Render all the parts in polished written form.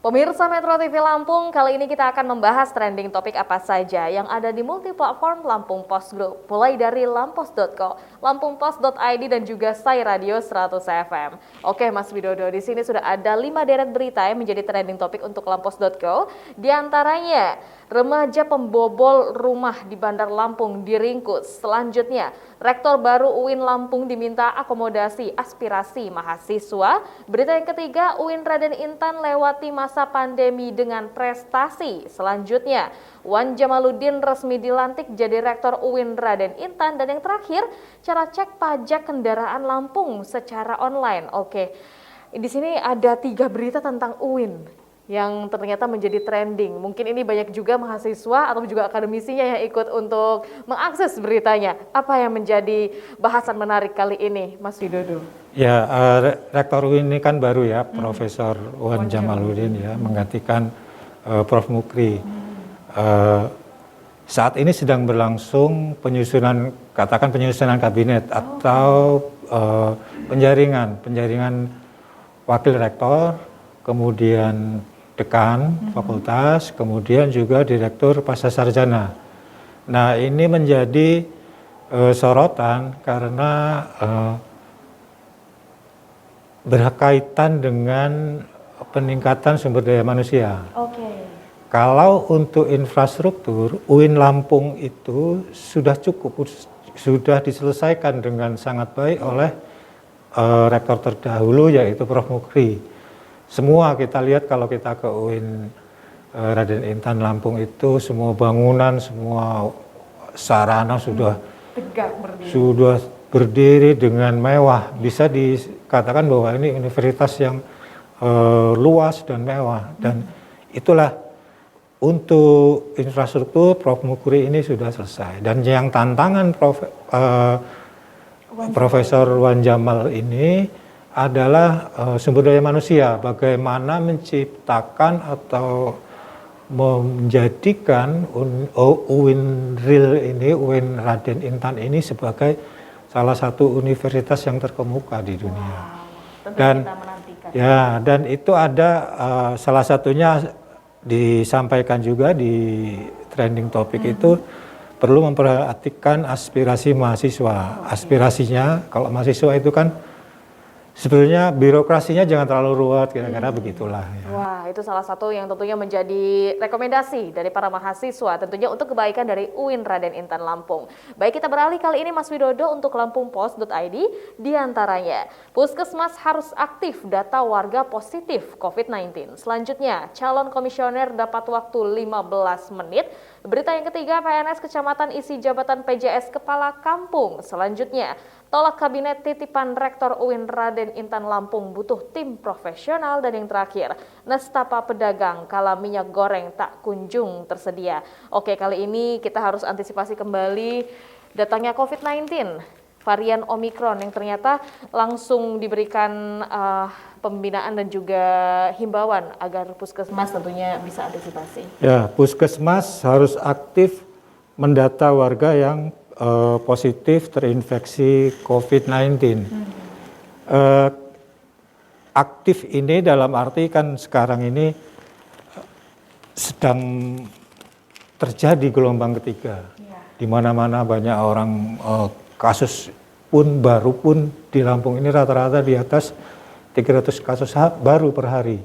Pemirsa Metro TV Lampung, kali ini kita akan membahas trending topik apa saja yang ada di multiplatform Lampung Post Group, mulai dari lampos.co, lampungpost.id dan juga Sai Radio 100 FM. Oke Mas Widodo, di sini sudah ada 5 deret berita yang menjadi trending topik untuk lampos.co. Di antaranya, remaja pembobol rumah di Bandar Lampung diringkus. Selanjutnya, Rektor baru UIN Lampung diminta akomodasi aspirasi mahasiswa. Berita yang ketiga, UIN Raden Intan lewati masa pandemi dengan prestasi. Selanjutnya, Wan Jamaluddin resmi dilantik jadi Rektor UIN Raden Intan. Dan yang terakhir, cara cek pajak kendaraan Lampung secara online. Oke, di sini ada 3 berita tentang UIN yang ternyata menjadi trending. Mungkin ini banyak juga mahasiswa atau juga akademisinya yang ikut untuk mengakses beritanya. Apa yang menjadi bahasan menarik kali ini, Mas Widodo? Ya, Rektor UIN ini kan baru ya, Profesor Wan Jamaluddin ya, menggantikan Prof. Mukri. Saat ini sedang berlangsung penyusunan, katakan penyusunan kabinet atau penjaringan wakil rektor, kemudian dekan fakultas, kemudian juga direktur pascasarjana. Nah, ini menjadi sorotan karena berkaitan dengan peningkatan sumber daya manusia. Kalau untuk infrastruktur, UIN Lampung itu sudah cukup, sudah diselesaikan dengan sangat baik oleh rektor terdahulu yaitu Prof. Mukri. Semua kita lihat kalau kita ke UIN Raden Intan Lampung itu semua bangunan, semua sarana sudah berdiri dengan mewah. Bisa dikatakan bahwa ini universitas yang luas dan mewah. Dan itulah untuk infrastruktur Prof. Mukri ini sudah selesai. Dan yang tantangan Profesor Wan Jamal ini adalah sumber daya manusia, bagaimana menciptakan atau menjadikan UIN RIL ini, UIN Raden Intan ini sebagai salah satu universitas yang terkemuka di dunia. Dan itu ada salah satunya disampaikan juga di trending topik itu perlu memperhatikan aspirasi mahasiswa. Aspirasinya kalau mahasiswa itu kan sebenarnya birokrasinya jangan terlalu ruwet, kira-kira begitulah. Ya. Wah, itu salah satu yang tentunya menjadi rekomendasi dari para mahasiswa, tentunya untuk kebaikan dari UIN Raden Intan Lampung. Baik, kita beralih kali ini Mas Widodo untuk lampungpost.id, diantaranya, Puskesmas harus aktif data warga positif COVID-19. Selanjutnya, calon komisioner dapat waktu 15 menit. Berita yang ketiga, PNS Kecamatan isi jabatan PJS Kepala Kampung. Selanjutnya, tolak kabinet titipan Rektor UIN Raden Intan Lampung butuh tim profesional. Dan yang terakhir, nestapa pedagang kala minyak goreng tak kunjung tersedia. Oke, kali ini kita harus antisipasi kembali datangnya COVID-19, varian Omikron yang ternyata langsung diberikan pembinaan dan juga himbauan agar puskesmas tentunya bisa antisipasi. Ya, puskesmas harus aktif mendata warga yang positif terinfeksi COVID-19. Aktif ini dalam arti kan sekarang ini sedang terjadi gelombang ketiga. Di mana-mana banyak orang kasus pun baru pun di Lampung ini rata-rata di atas 300 kasus baru per hari.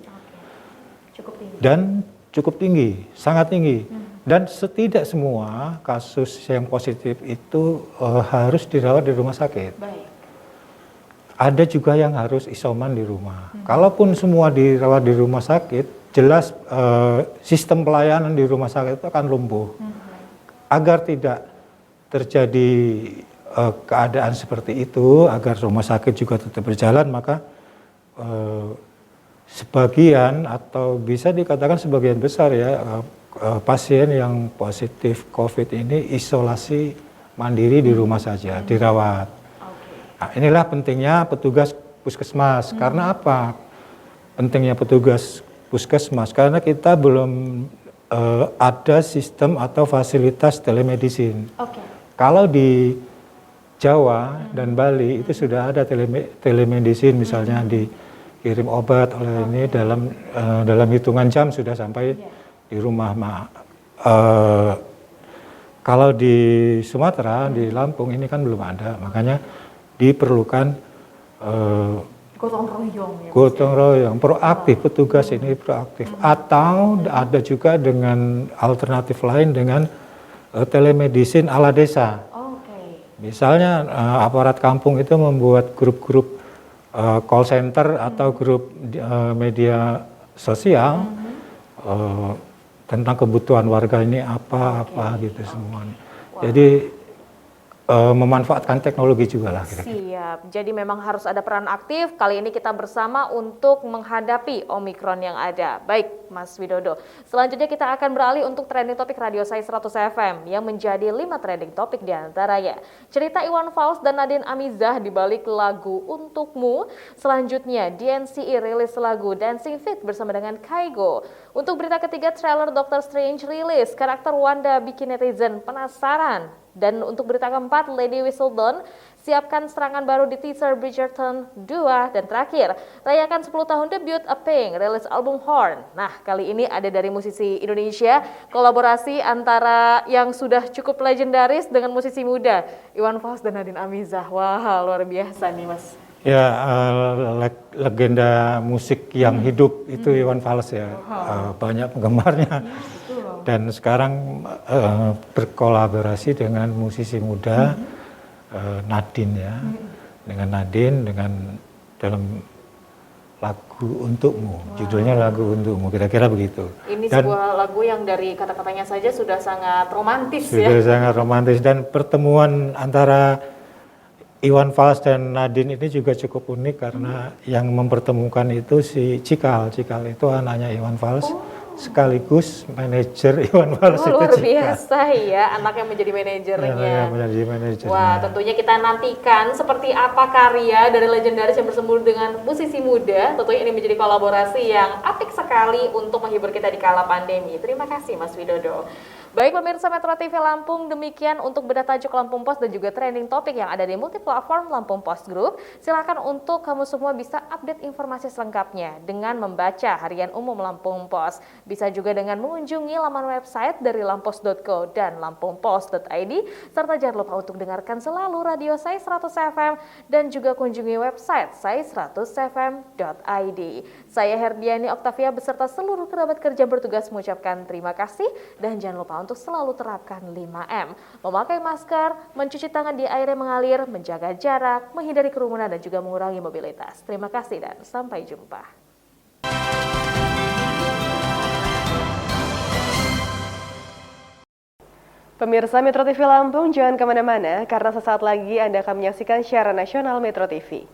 Cukup tinggi. Dan cukup tinggi, sangat tinggi. Dan tidak semua kasus yang positif itu harus dirawat di rumah sakit. Baik. Ada juga yang harus isoman di rumah. Kalaupun semua dirawat di rumah sakit, jelas sistem pelayanan di rumah sakit itu akan lumpuh. Agar tidak terjadi keadaan seperti itu, agar rumah sakit juga tetap berjalan, maka sebagian atau bisa dikatakan sebagian besar ya pasien yang positif COVID ini isolasi mandiri di rumah saja, dirawat. Nah, inilah pentingnya petugas puskesmas. Karena apa? Pentingnya petugas puskesmas karena kita belum ada sistem atau fasilitas telemedicine. Kalau di Jawa dan Bali itu sudah ada telemedicine, misalnya di kirim obat oleh ini dalam hitungan jam sudah sampai di rumah. Kalau di Sumatera, di Lampung ini kan belum ada, makanya diperlukan gotong royong, proaktif, petugas ini proaktif. Atau ada juga dengan alternatif lain dengan telemedicine ala desa. Misalnya aparat kampung itu membuat grup-grup call center atau grup media sosial tentang kebutuhan warga ini apa gitu semuanya. Jadi memanfaatkan teknologi juga lah kira-kira. Siap, jadi memang harus ada peran aktif. Kali ini kita bersama untuk menghadapi Omikron yang ada. Baik, Mas Widodo. Selanjutnya kita akan beralih untuk trending topik Radio Sai 100 FM yang menjadi 5 trending topik diantaranya. Cerita Iwan Fals dan Nadine Amizah di balik lagu Untukmu. Selanjutnya, DNCE rilis lagu Dancing Fit bersama dengan Kygo. Untuk berita ketiga, trailer Doctor Strange rilis. Karakter Wanda bikin netizen penasaran. Dan untuk berita keempat, Lady Whistledown siapkan serangan baru di teaser Bridgerton 2. Dan terakhir, rayakan 10 tahun debut A Pink, rilis album Horn. Nah, kali ini ada dari musisi Indonesia, kolaborasi antara yang sudah cukup legendaris dengan musisi muda, Iwan Fals dan Nadine Amizah. Wah, luar biasa nih, Mas. Ya, legenda musik yang hidup itu Iwan Fals ya, banyak penggemarnya. Dan sekarang berkolaborasi dengan musisi muda Nadine ya, dengan Nadine dalam lagu Untukmu, judulnya lagu Untukmu, kira-kira begitu. Ini sebuah lagu yang dari kata-katanya saja sudah sangat romantis ya. Sudah sangat romantis, dan pertemuan antara Iwan Fals dan Nadine ini juga cukup unik karena yang mempertemukan itu si Cikal. Cikal itu anaknya Iwan Fals. Sekaligus manajer Iwan Fals. Luar biasa ya, anak yang menjadi manajernya. Wah, tentunya kita nantikan seperti apa karya dari legendaris yang bersembunyi dengan musisi muda. Tentunya ini menjadi kolaborasi yang apik sekali untuk menghibur kita di kala pandemi. Terima kasih Mas Widodo. Baik pemirsa Metro TV Lampung, demikian untuk bedah tajuk Lampung Post dan juga trending topik yang ada di multiplatform Lampung Post Group. Silakan untuk kamu semua bisa update informasi selengkapnya dengan membaca Harian Umum Lampung Post. Bisa juga dengan mengunjungi laman website dari lampos.co dan lampungpost.id. Serta jangan lupa untuk dengarkan selalu Radio Sai 100 FM dan juga kunjungi website sai100fm.id. Saya Herdiani Oktavia beserta seluruh kerabat kerja bertugas mengucapkan terima kasih dan jangan lupa untuk selalu terapkan 5M. Memakai masker, mencuci tangan di air yang mengalir, menjaga jarak, menghindari kerumunan dan juga mengurangi mobilitas. Terima kasih dan sampai jumpa. Pemirsa Metro TV Lampung, jangan kemana-mana karena sesaat lagi Anda akan menyaksikan siaran nasional Metro TV.